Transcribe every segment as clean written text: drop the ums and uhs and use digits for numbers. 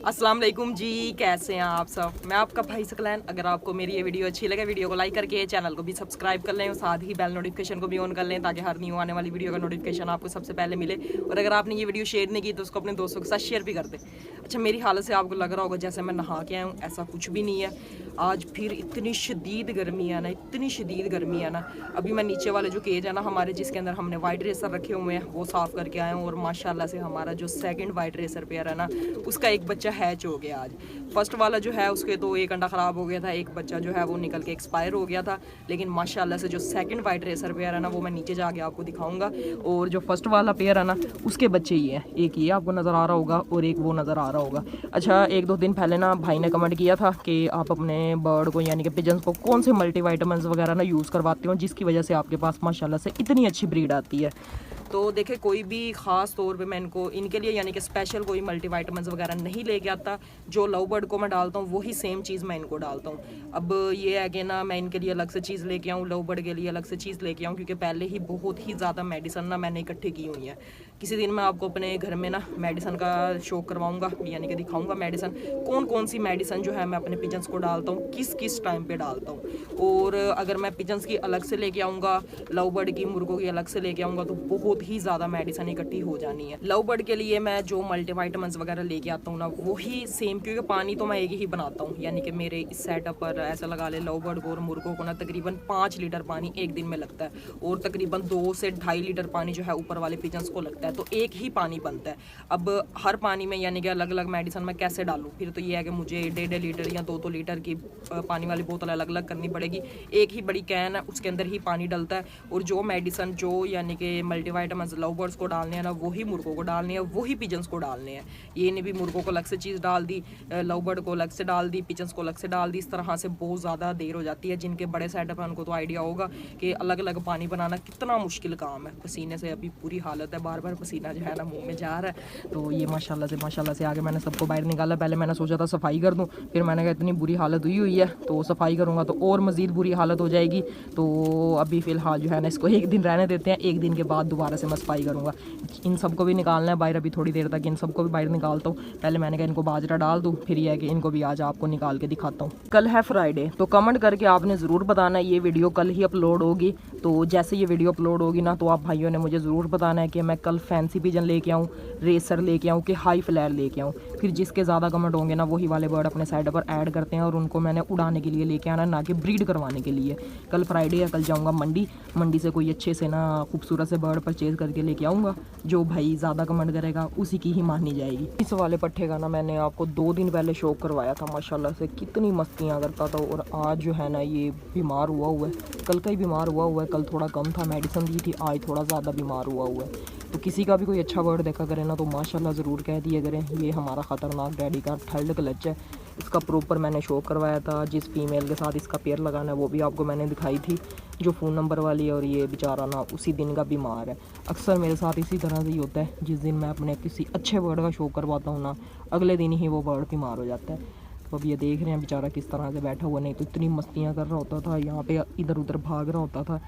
अस्सलाम वालेकुम जी, कैसे हैं आप सब। मैं आपका भाई सकलैन। अगर आपको मेरी ये वीडियो अच्छी लगे, वीडियो को लाइक करके चैनल को भी सब्सक्राइब कर लें और साथ ही बेल नोटिफिकेशन को भी ऑन कर लें ताकि हर न्यू आने वाली वीडियो का नोटिफिकेशन आपको सबसे पहले मिले। और अगर आपने ये वीडियो शेयर नहीं की तो उसको अपने दोस्तों के साथ शेयर भी कर दें। अच्छा, मेरी हालत से आपको लग रहा होगा जैसे मैं नहा के आया हूँ, ऐसा कुछ भी नहीं है। आज फिर इतनी शदीद गर्मी है ना, इतनी शदीद गर्मी है ना। अभी मैं नीचे वाले जो केज है ना हमारे, जिसके अंदर हमने वाइट रेसर रखे हुए हैं, वो साफ़ करके आया हूँ। और माशाल्लाह से हमारा जो सेकंड वाइट रेसर पेयर है ना, उसका एक बच्चा हैच हो गया आज। फर्स्ट वाला जो है उसके तो एक अंडा ख़राब हो गया था, एक बच्चा जो है वो निकल के एक्सपायर हो गया था। लेकिन माशाल्लाह से जो सेकंड वाइट रेसर पेयर है ना, वो मैं नीचे जाके आपको दिखाऊंगा। और जो फर्स्ट वाला पेयर है ना, उसके बच्चे ही हैं। एक ये आपको नज़र आ रहा होगा और एक वो नज़र आ रहा होगा। अच्छा, एक दो दिन पहले ना भाई ने कमेंट किया था कि आप अपने बर्ड को यानी कि पिजन्स को कौन से मल्टीविटामिन्स वगैरह ना यूज़ करवाते हो जिसकी वजह से आपके पास माशाल्लाह से इतनी अच्छी ब्रीड आती है। तो देखे, कोई भी ख़ास तौर पे मैं इनके लिए यानी कि स्पेशल कोई मल्टीविटामिन्स वगैरह नहीं लेके आता। जो लव बर्ड को मैं डालता हूँ वही सेम चीज़ मैं इनको डालता हूँ। अब ये है कि ना मैं इनके लिए अलग से चीज़ लेके आऊँ, लव बर्ड के लिए अलग से चीज़ लेके आऊँ, क्योंकि पहले ही बहुत ही ज़्यादा मेडिसन ना मैंने इकट्ठे की हुई है। किसी दिन मैं आपको अपने घर में ना मेडिसन का शो करवाऊँगा, यानी कि दिखाऊँगा मेडिसन, कौन कौन सी मेडिसन जो है मैं अपने पिजन्स को डालता हूँ, किस किस टाइम पर डालता हूँ। और अगर मैं पिजन्स की अलग से लेके आऊँगा, लव बर्ड की, मुर्गों की अलग से लेके आऊँगा, तो बहुत ही ज़्यादा मेडिसन इकट्ठी हो जानी है। लव बर्ड के लिए मैं जो मल्टीविटामिन्स वगैरह लेके आता हूँ ना, वही सेम, क्योंकि पानी तो मैं एक ही बनाता हूँ। यानी कि मेरे इस सेटअप पर ऐसा लगा ले, लव बर्ड को और मुर्गों को ना तकरीबन 5 लीटर पानी एक दिन में लगता है और तकरीबन 2 से 2.5 लीटर पानी जो है ऊपर वाले पिजन्स को लगता है। तो एक ही पानी बनता है। अब हर पानी में यानी कि अलग अलग मेडिसन मैं कैसे डालूँ, फिर तो ये है कि मुझे 1.5 लीटर या 2 लीटर की पानी वाली बोतल अलग अलग करनी पड़ेगी। एक ही बड़ी कैन है, उसके अंदर ही पानी डलता है। और जो मेडिसन जो यानी कि मल्टीविटामिन्स लव बर्ड्स को डालने हैं ना, वही मुर्गों को डालने हैं, वही पिजन्स को डालने हैं। ये नहीं भी मुर्गों को अलग से चीज़ डाल दी, लव बर्ड को अलग से डाल दी, पिजन्स को अलग से डाल दी। इस तरह से बहुत ज़्यादा देर हो जाती है। जिनके बड़े सेटअप हैं उनको तो आइडिया होगा कि अलग अलग पानी बनाना कितना मुश्किल काम है। पसीने से अभी पूरी हालत है, बार बार पसीना जो है ना मुँह में जा रहा है। तो ये माशाल्लाह से आगे मैंने सबको बाहर निकाला। पहले मैंने सोचा था सफाई कर दूँ, फिर मैंने कहा इतनी बुरी हालत हुई है तो सफाई करूँगा तो और मज़ीद बुरी हालत हो जाएगी। तो अभी फ़िलहाल जो है ना इसको एक दिन रहने देते हैं, एक दिन के बाद दोबारा से मैं सफाई करूँगा। इन सबको भी निकालना है बाहर, अभी थोड़ी देर तक इन सबको भी बाहर निकालता हूँ। पहले मैंने कहा इनको बाजरा डाल दूँ, फिर यह है कि इनको भी आज आपको निकाल के दिखाता हूँ। कल है फ्राइडे, तो कमेंट करके आपने ज़रूर बताना है। ये वीडियो कल ही अपलोड होगी, तो जैसे ये वीडियो अपलोड होगी ना, तो आप भाइयों ने मुझे ज़रूर बताना है कि मैं कल फैंसी पिजन लेके आऊँ, रेसर लेके आऊँ कि हाई फ्लैर लेके आऊँ। फिर जिसके ज़्यादा कमेंट होंगे ना, वही वाले बर्ड अपने साइड पर ऐड करते हैं और उनको मैंने उड़ाने के लिए लेके आना, ना कि ब्रीड करवाने के लिए। कल फ्राइडे है, कल जाऊँगा मंडी से कोई अच्छे से ना खूबसूरत से बर्ड परचेज़ करके लेके आऊँगा। जो भाई ज़्यादा कमेंट करेगा उसी की ही मानी जाएगी। इस वाले पट्ठे का ना मैंने आपको 2 दिन पहले शौक करवाया था, माशाल्लाह से कितनी मस्तियाँ करता था। और आज जो है ना ये बीमार हुआ है, कल का ही बीमार हुआ है। कल थोड़ा कम था, मेडिसिन दी थी, आज थोड़ा ज़्यादा बीमार हुआ है। तो किसी का भी कोई अच्छा बर्ड देखा करें ना, तो माशाल्लाह ज़रूर कह दिया करें। ये हमारा ख़तरनाक डैडी का थर्ड क्लच है। इसका प्रॉपर मैंने शो करवाया था। जिस फीमेल के साथ इसका पेयर लगाना है वो भी आपको मैंने दिखाई थी, जो फ़ोन नंबर वाली है। और ये बेचारा ना उसी दिन का बीमार है। अक्सर मेरे साथ इसी तरह से ही होता है, जिस दिन मैं अपने किसी अच्छे बर्ड का शो करवाता हूँ ना, अगले दिन ही वो बर्ड बीमार हो जाता है। तो अब ये देख रहे हैं बेचारा किस तरह से बैठा हुआ, नहीं तो इतनी मस्तियाँ कर रहा होता था, यहाँ पे इधर उधर भाग रहा होता था।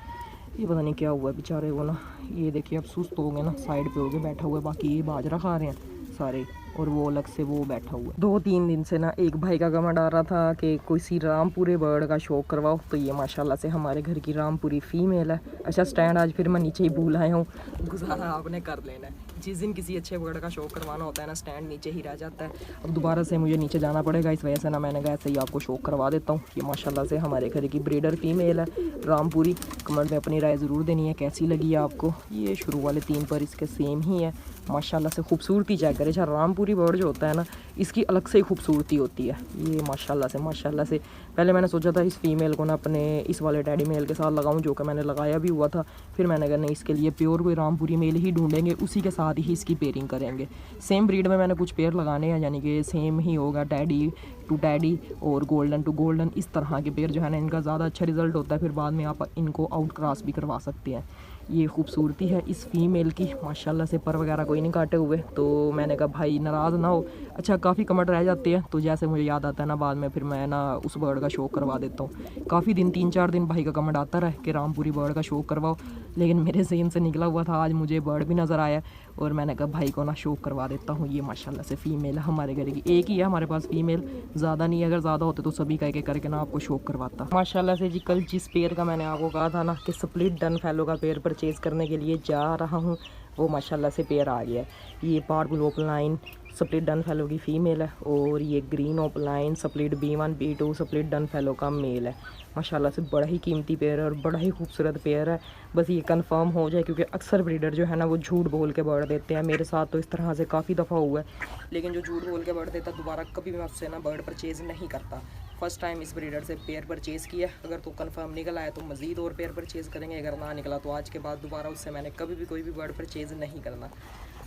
ये पता नहीं क्या हुआ है बेचारे को ना। ये देखिए अब सुस्त हो गए ना, साइड पे हो गए बैठा हुआ है। बाकी ये बाजरा खा रहे हैं सारे, और वो अलग से वो बैठा हुआ है। 2-3 दिन से ना एक भाई का कमेंट आ रहा था कि कोई सी रामपुरी बर्ड का शौक करवाओ। तो ये माशाल्लाह से हमारे घर की रामपुरी फीमेल है। अच्छा, स्टैंड आज फिर मैं नीचे ही भूल आया हूँ, गुजारा आपने कर लेना है। जिस दिन किसी अच्छे बर्ड का शौक करवाना होता है ना, स्टैंड नीचे ही रह जाता है। अब दोबारा से मुझे नीचे जाना पड़ेगा, इस वजह से ना मैंने कहा ऐसे ही आपको शौक करवा देता हूँ। ये माशाल्लाह से हमारे घर की ब्रीडर फीमेल है रामपुरी। कमेंट में अपनी राय ज़रूर देनी है कैसी लगी है आपको। ये शुरू वाले 3 पर इसके सेम ही है। माशाल्लाह से खूबसूरती चेक करें। अच्छा, रामपुरी बर्ड जो होता है ना, इसकी अलग से ही खूबसूरती होती है। ये माशाल्लाह से पहले मैंने सोचा था इस फीमेल को ना अपने इस वाले डैडी मेल के साथ लगाऊं, जो कि मैंने लगाया भी हुआ था। फिर मैंने कहा नहीं, इसके लिए प्योर कोई रामपुरी मेल ही ढूंढेंगे, उसी के साथ ही इसकी पेयरिंग करेंगे। सेम ब्रीड में मैंने कुछ पेयर लगाने हैं, यानी कि सेम ही होगा, डैडी टू डैडी और गोल्डन टू गोल्डन। इस तरह के पेयर जो है ना, इनका ज़्यादा अच्छा रिजल्ट होता है। फिर बाद में आप इनको आउट क्रॉस भी करवा सकते हैं। ये खूबसूरती है इस फीमेल की, माशाल्लाह से पर वगैरह कोई नहीं काटे हुए। तो मैंने कहा भाई नाराज़ ना हो। अच्छा, काफ़ी कमेंट रह जाते हैं, तो जैसे मुझे याद आता है ना, बाद में फिर मैं ना उस बर्ड का शौक करवा देता हूँ। काफ़ी दिन 3-4 दिन भाई का कमेंट आता रहा कि रामपुरी बर्ड का शौक करवाओ। लेकिन मेरे ज़हन से निकला हुआ था। आज मुझे बर्ड भी नज़र आया और मैंने कहा भाई को ना शौक करवा देता हूँ। ये माशाल्लाह से फ़ीमेल है हमारे घर की, एक ही है हमारे पास फ़ीमेल, ज़्यादा नहीं है। अगर ज़्यादा होते तो सभी का एक करके ना आपको शौक करवाता। माशाल्लाह से जी कल जिस पेयर का मैंने आपको कहा था ना कि स्प्लिट डन फैलो का पेयर परचेज़ करने के लिए जा रहा हूँ, वो माशाल्लाह से पेयर आ गया है। ये purple opaline split dun fallow की फ़ीमेल है और ये green opaline split B1 B2 split dun fallow का मेल है। माशाल्लाह से बड़ा ही कीमती पेयर है और बड़ा ही खूबसूरत पेयर है। बस ये कंफर्म हो जाए, क्योंकि अक्सर ब्रीडर जो है ना वो झूठ बोल के बर्ड देते हैं। मेरे साथ तो इस तरह से काफ़ी दफ़ा हुआ है, लेकिन जो झूठ बोल के बर्ड देता दोबारा कभी भी मैं उससे ना बर्ड परचेज़ नहीं करता। फ़र्स्ट टाइम इस ब्रीडर से पेयर परचेज़ किया। अगर तो कंफर्म निकल आया तो मज़ीद और पेयर परचेज़ करेंगे, अगर ना निकला तो आज के बाद दोबारा उससे मैंने कभी भी कोई भी बर्ड परचेज़ नहीं करना।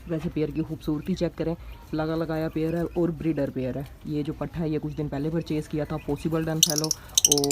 वैसे पेयर की खूबसूरती चेक करें, लगा लगाया पेयर है और ब्रीडर पेयर है। ये जो पट्ठा है ये कुछ दिन पहले परचेज़ किया था, पॉसिबल डन फैलो।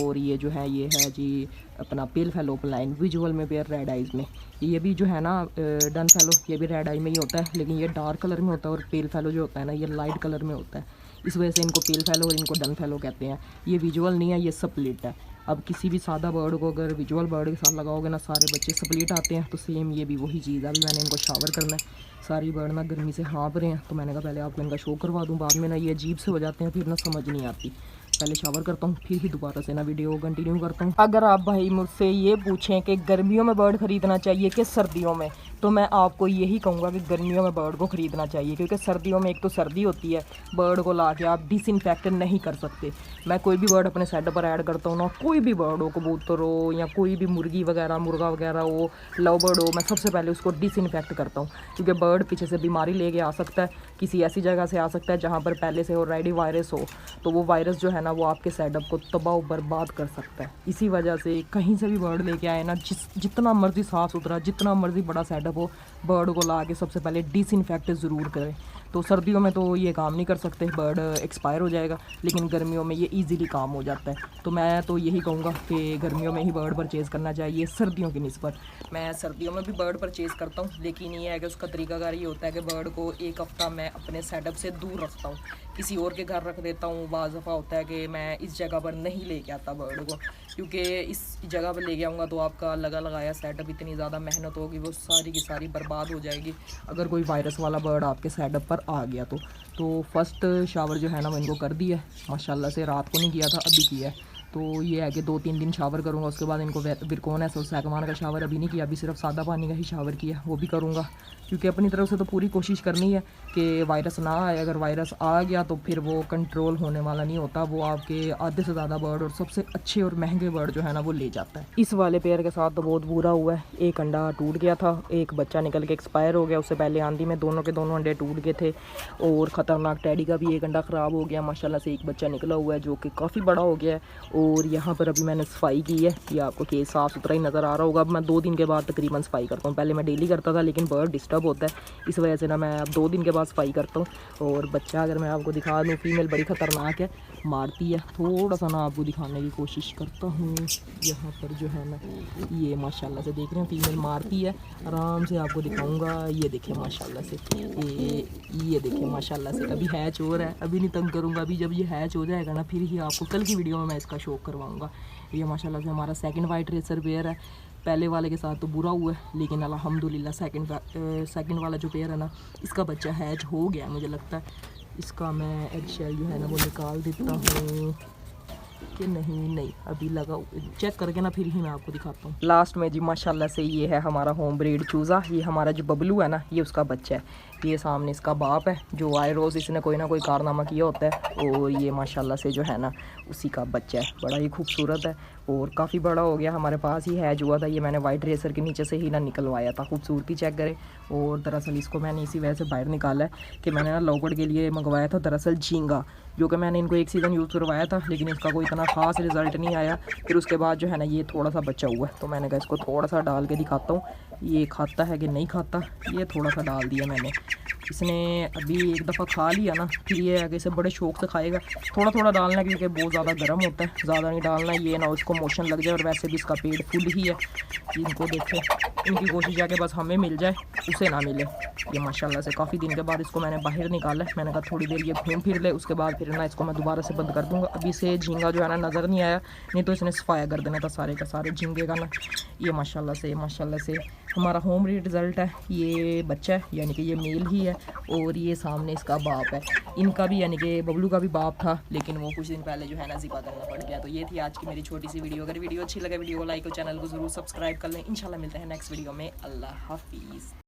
और ये जो है ये है जी अपना पेल फैलो ओपलाइन विजुअल में पेयर रेड आइज़ में। ये भी जो है ना डन फैलो ये भी रेड आई में ही होता है, लेकिन ये डार्क कलर में होता है और पेल फैलो जो होता है ना ये लाइट कलर में होता है। इस वजह से इनको पेल फैलो और इनको डन फैलो कहते हैं। ये विजुअल नहीं है, ये स्प्लिट है। अब किसी भी सादा बर्ड को अगर विजुअल बर्ड के साथ लगाओगे ना सारे बच्चे स्प्लिट आते हैं, तो सेम ये भी वही चीज़ है। अभी मैंने इनको शावर करना है, सारी बर्ड ना गर्मी से हाँप रहे हैं, तो मैंने कहा पहले आपको इनका शो करवा दूँ, बाद में ना ये अजीब से हो जाते हैं, फिर ना समझ नहीं आती। पहले शावर करता हूँ, फिर ही दोबारा से ना वीडियो कंटिन्यू करता हूँ। अगर आप भाई मुझसे ये पूछें कि गर्मियों में बर्ड ख़रीदना चाहिए कि सर्दियों में, तो मैं आपको यही कहूँगा कि गर्मियों में बर्ड को ख़रीदना चाहिए, क्योंकि सर्दियों में एक तो सर्दी होती है, बर्ड को ला के आप डिसइंफेक्ट नहीं कर सकते। मैं कोई भी बर्ड अपने सेटअप पर ऐड करता हूँ ना, कोई भी बर्ड हो, कबूतर हो या कोई भी मुर्गी वगैरह मुर्गा वगैरह हो, लव बर्ड हो, मैं सबसे पहले उसको डिसइंफेक्ट करता हूँ, क्योंकि बर्ड पीछे से बीमारी लेके आ सकता है, किसी ऐसी जगह से आ सकता है जहाँ पर पहले से ऑलरेडी वायरस हो, तो वो वायरस जो है ना वो आपके सेटअप को तबाह बर्बाद कर सकता है। इसी वजह से कहीं से भी बर्ड लेके आए ना, जितना मर्जी साफ़ सुथरा जितना मर्जी बड़ा सेटअप हो, बर्ड को ला के सबसे पहले डिसइंफेक्ट ज़रूर करें। तो सर्दियों में तो ये काम नहीं कर सकते, बर्ड एक्सपायर हो जाएगा, लेकिन गर्मियों में ये इजीली काम हो जाता है। तो मैं तो यही कहूँगा कि गर्मियों में ही बर्ड परचेज़ करना चाहिए सर्दियों की निस्बत। मैं सर्दियों में भी बर्ड परचेज़ करता हूँ, लेकिन ये है कि उसका तरीकाकार ये होता है कि बर्ड को एक हफ़्ता मैं अपने सेटअप से दूर रखता हूँ, किसी और के घर रख देता हूँ। बाज़ दफ़ा होता है कि मैं इस जगह पर नहीं लेके आता बर्ड को, क्योंकि इस जगह पर लेके आऊँगा तो आपका लगा लगाया सेटअप इतनी ज़्यादा मेहनत होगी वो सारी की सारी बर्बाद हो जाएगी, अगर कोई वायरस वाला बर्ड आपके सेटअप पर आ गया तो फर्स्ट शावर जो है ना वो इनको कर दिया है माशाल्लाह से। रात को नहीं किया था, अभी किया है। तो ये है कि 2-3 दिन शावर करूँगा, उसके बाद इनको विरकोनस और सैकमान का शावर अभी नहीं किया, अभी सिर्फ सादा पानी का ही शावर किया, वो भी करूँगा, क्योंकि अपनी तरफ से तो पूरी कोशिश करनी है कि वायरस ना आए। अगर वायरस आ गया तो फिर वो कंट्रोल होने वाला नहीं होता, वो आपके आधे से ज़्यादा बर्ड और सबसे अच्छे और महंगे बर्ड जो है ना वो ले जाता है। इस वाले पेयर के साथ तो बहुत बुरा हुआ है, एक अंडा टूट गया था, एक बच्चा निकल के एक्सपायर हो गया, उससे पहले आंधी में दोनों के दोनों अंडे टूट गए थे। और ख़तरनाक टैडी का भी एक अंडा ख़राब हो गया, माशाल्लाह से एक बच्चा निकला हुआ है जो कि काफ़ी बड़ा हो गया है। और यहाँ पर अभी मैंने सफाई की है, ये आपको केस साफ़ सुथरा ही नज़र आ रहा होगा। अब मैं 2 दिन के बाद तकरीबन सफाई करता हूँ, पहले मैं डेली करता था लेकिन बर्ड डिस्टर्ब होता है, इस वजह से ना मैं अब 2 दिन के बाद सफाई करता हूँ। और बच्चा अगर मैं आपको दिखा दूँ, फीमेल बड़ी ख़तरनाक है, मारती है। थोड़ा सा ना आपको दिखाने की कोशिश करता हूँ, यहाँ पर जो है ना ये माशाल्लाह से देख रहे हैं फीमेल मारती है, आराम से आपको दिखाऊंगा। ये देखिए माशाल्लाह से, ये देखिए माशाल्लाह से। अभी हैच हो रहा है, अभी नहीं तंग करूँगा, अभी जब ये हैच हो जाएगा ना फिर ही आपको कल की वीडियो में मैं इसका शौक करवाऊँगा। ये माशाल्लाह से हमारा सेकंड वाइट रेसर पेयर है, पहले वाले के साथ तो बुरा हुआ है, लेकिन अल्हम्दुलिल्लाह सेकंड वाला जो पेयर है ना इसका बच्चा हैच हो गया मुझे लगता है। इसका मैं एग शेल जो है ना वो निकाल देता हूँ कि नहीं अभी लगा, चेक करके ना फिर ही मैं आपको दिखाता हूँ। लास्ट में जी माशाल्लाह से ये है हमारा होम ब्रीड चूज़ा, ये हमारा जो बबलू है ना ये उसका बच्चा है, ये सामने इसका बाप है जो आए रोज़ इसने कोई ना कोई कारनामा किया होता है, और ये माशाल्लाह से जो है ना उसी का बच्चा है, बड़ा ही खूबसूरत है और काफ़ी बड़ा हो गया, हमारे पास ही हैच हुआ था। ये मैंने वाइट रेसर के नीचे से ही ना निकलवाया था, खूबसूरती चेक करें। और दरअसल इसको मैंने इसी वजह से बाहर निकाला है कि मैंने ना लवबर्ड के लिए मंगवाया था दरअसल झींगा, जो कि मैंने इनको एक सीज़न यूज़ करवाया था, लेकिन इसका कोई इतना ख़ास रिज़ल्ट नहीं आया। फिर उसके बाद जो है ना ये थोड़ा सा बचा हुआ है, तो मैंने कहा इसको थोड़ा सा डाल के दिखाता हूँ, ये खाता है कि नहीं खाता। ये थोड़ा सा डाल दिया मैंने, इसने अभी एक दफ़ा खा लिया ना, फिर ये आगे से बड़े शौक से खाएगा। थोड़ा थोड़ा डालना है क्योंकि बहुत ज़्यादा गर्म होता है, ज़्यादा नहीं डालना, ये ना उसको मोशन लग जाए। और वैसे भी इसका पेट फुल ही है। इनको देखे, इनकी कोशिश है कि बस हमें मिल जाए, उसे ना मिले। ये माशाल्लाह से काफ़ी दिन के बाद इसको मैंने बाहर निकाला है। मैंने कहा थोड़ी देर ये घूम फिर ले, उसके बाद फिर ना इसको मैं दोबारा से बंद कर दूँगा। अभी से झींगा जो है ना नज़र नहीं आया, नहीं तो इसने सफाया कर देना था सारे का सारे झींगे का ना। ये माशाल्लाह से हमारा होम रिज़ल्ट है। ये बच्चा है, यानी कि ये मेल ही है, और ये सामने इसका बाप है। इनका भी यानी कि बबलू का भी बाप था, लेकिन वो कुछ दिन पहले जो है ना ज़िबा करना पड़ गया। तो ये थी आज की मेरी छोटी सी वीडियो। अगर वीडियो अच्छी लगे वीडियो को लाइक और चैनल को ज़रूर सब्सक्राइब कर लें। इंशाल्लाह मिलते हैं नेक्स्ट वीडियो में। अल्लाह हाफिज़।